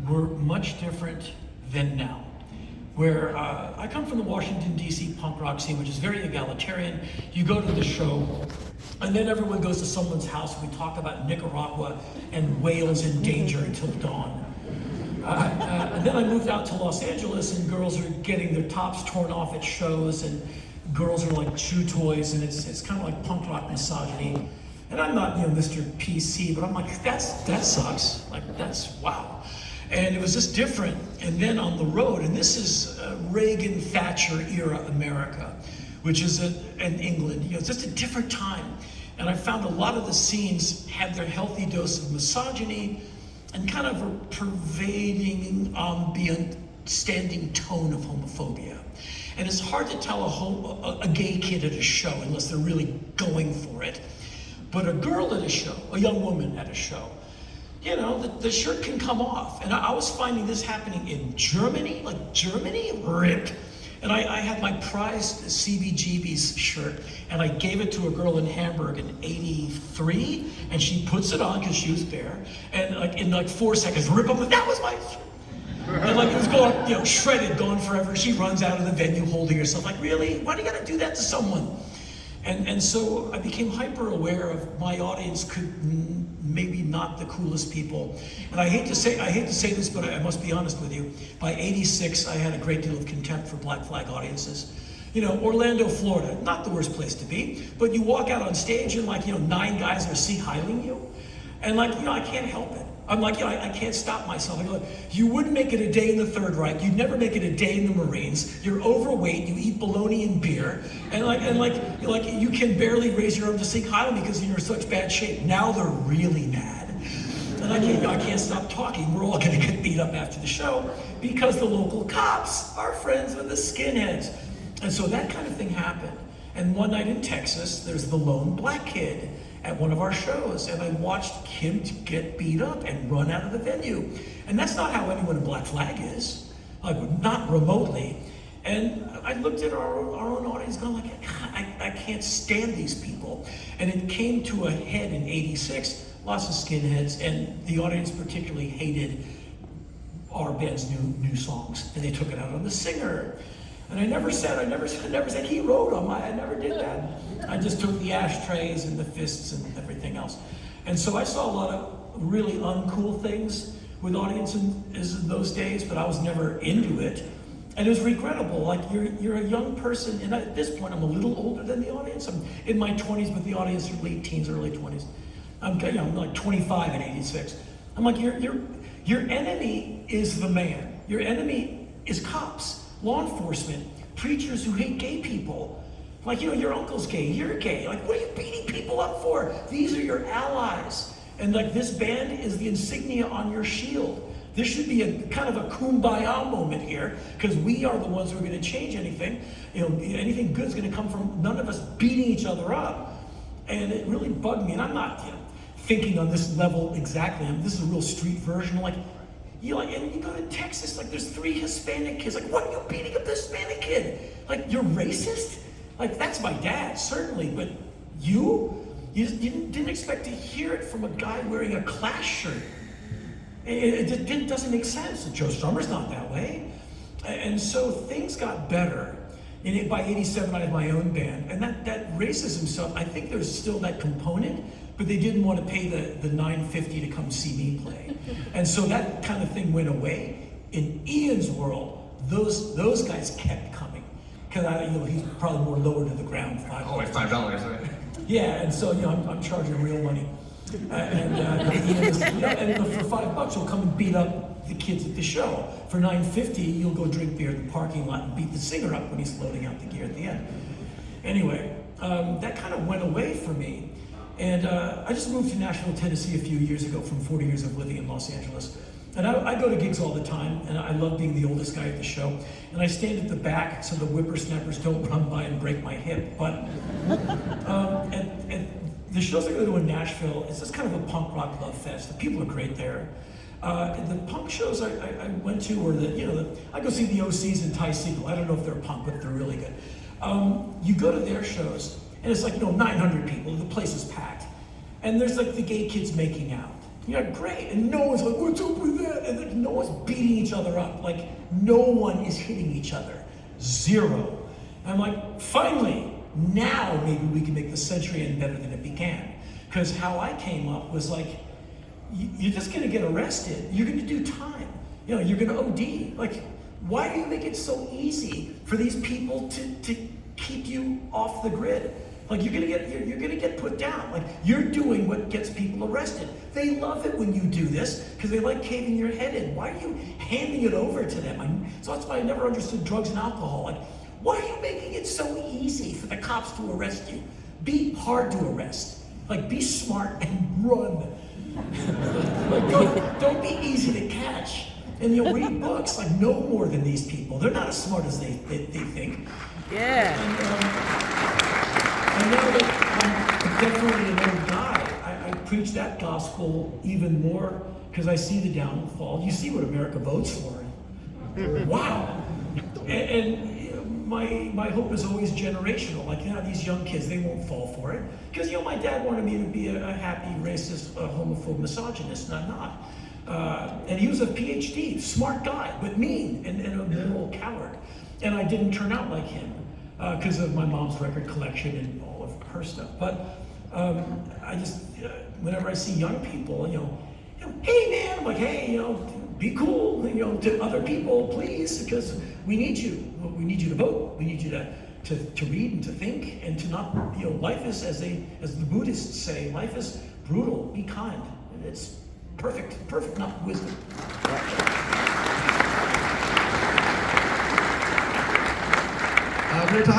were much different than now. Where I come from the Washington, D.C. punk rock scene, which is very egalitarian. You go to the show, and then everyone goes to someone's house, and we talk about Nicaragua and whales in danger until dawn. And then I moved out to Los Angeles, and girls are getting their tops torn off at shows, and girls are like chew toys, and it's kind of like punk rock misogyny. And I'm not, Mr. PC, but I'm like, that sucks. Like, that's wow. And it was just different. And then on the road, and this is Reagan Thatcher era America, which is in England. It's just a different time. And I found a lot of the scenes had their healthy dose of misogyny and kind of a pervading, ambient, standing tone of homophobia. And it's hard to tell a gay kid at a show unless they're really going for it. But a girl at a show, a young woman at a show, the shirt can come off. And I was finding this happening in Germany, rip. And I had my prized CBGB's shirt, and I gave it to a girl in Hamburg in '83, and she puts it on because she was there, and in 4 seconds, rip them, that was my shirt. And it was going, shredded, gone forever. She runs out of the venue holding herself, like, really? Why do you gotta do that to someone? And so I became hyper aware of my audience could maybe not the coolest people. And I hate to say this, but I must be honest with you. By '86, I had a great deal of contempt for Black Flag audiences. Orlando, Florida, not the worst place to be, but you walk out on stage and 9 guys are Sieg-Heiling you. And I can't help it. I'm like, I can't stop myself. I go, you wouldn't make it a day in the Third Reich. You'd never make it a day in the Marines. You're overweight. You eat bologna and beer, and you can barely raise your arm to Sieg-Heil because you're in such bad shape. Now they're really mad, and I can't stop talking. We're all gonna get beat up after the show because the local cops are friends with the skinheads, and so that kind of thing happened. And one night in Texas, there's the lone black kid at one of our shows, and I watched him get beat up and run out of the venue. And that's not how anyone in Black Flag is, not remotely. And I looked at our own audience going I can't stand these people. And it came to a head in '86, lots of skinheads, and the audience particularly hated our band's new songs, and they took it out on the singer. And I never said he wrote them. I never did that. I just took the ashtrays and the fists and everything else. And so I saw a lot of really uncool things with audiences in those days, but I was never into it. And it was regrettable. You're a young person, and at this point I'm a little older than the audience. I'm in my 20s, but the audience are late teens, early 20s. I'm 25 in '86. I'm like, your enemy is the man. Your enemy is cops. Law enforcement, preachers who hate gay people. Your uncle's gay, you're gay. What are you beating people up for? These are your allies. And this band is the insignia on your shield. This should be a kind of a kumbaya moment here, because we are the ones who are gonna change anything. Anything good's gonna come from none of us beating each other up. And it really bugged me, and I'm not thinking on this level exactly. This is a real street version. And you go to Texas, there's 3 Hispanic kids. What are you beating up this Hispanic kid? You're racist? That's my dad, certainly, but you didn't expect to hear it from a guy wearing a Clash shirt. It doesn't make sense. Joe Strummer's not that way. And so things got better. And by '87, I had my own band. And that racism stuff, I think there's still that component, but they didn't want to pay the $9.50 to come see me play. And so that kind of thing went away. In Ian's world, those guys kept coming. Because he's probably more lower to the ground. $5, right? Yeah, and so I'm charging real money. Ian is, and for $5 he'll come and beat up the kids at the show. For $9.50 you'll go drink beer in the parking lot and beat the singer up when he's loading out the gear at the end. Anyway, that kind of went away for me. And I just moved to Nashville, Tennessee a few years ago from 40 years of living in Los Angeles. And I go to gigs all the time, and I love being the oldest guy at the show. And I stand at the back so the whippersnappers don't run by and break my hip. But and the shows I go to in Nashville, it's just kind of a punk rock love fest. The people are great there. The punk shows I went to were I go see the OCs and Ty Segall. I don't know if they're punk, but they're really good. You go to their shows, and it's 900 people. The place is packed, and there's the gay kids making out. Great, and no one's like, what's up with that? no one's beating each other up. Like, no one is hitting each other. Zero. And I'm like, finally, now maybe we can make the century end better than it began. Because how I came up was like, you're just gonna get arrested. You're gonna do time. You know, you're gonna OD. Like, why do you make it so easy for these people to keep you off the grid? Like, you're gonna get put down. Like, you're doing what gets people arrested. They love it when you do this because they like caving your head in. Why are you handing it over to them? So that's why I never understood drugs and alcohol. Like, why are you making it so easy for the cops to arrest you? Be hard to arrest. Like, be smart and run. Like, don't be easy to catch. And you'll read books, like, know more than these people. They're not as smart as they think. Yeah. And now that I'm definitely an old guy, I preach that gospel even more because I see the downfall. You see what America votes for. Wow. And my hope is always generational. Like, these young kids, they won't fall for it. Because, my dad wanted me to be a happy, racist, homophobe, misogynist, and I'm not. And he was a PhD, smart guy, but mean and a moral coward. And I didn't turn out like him because of my mom's record collection and all of her stuff. But I just, whenever I see young people, hey man, I'm like, hey, be cool, to other people, please, because we need you. We need you to vote. We need you to read and to think and to not, life is, as the Buddhists say, life is brutal. Be kind. It's perfect, not wisdom. We're talking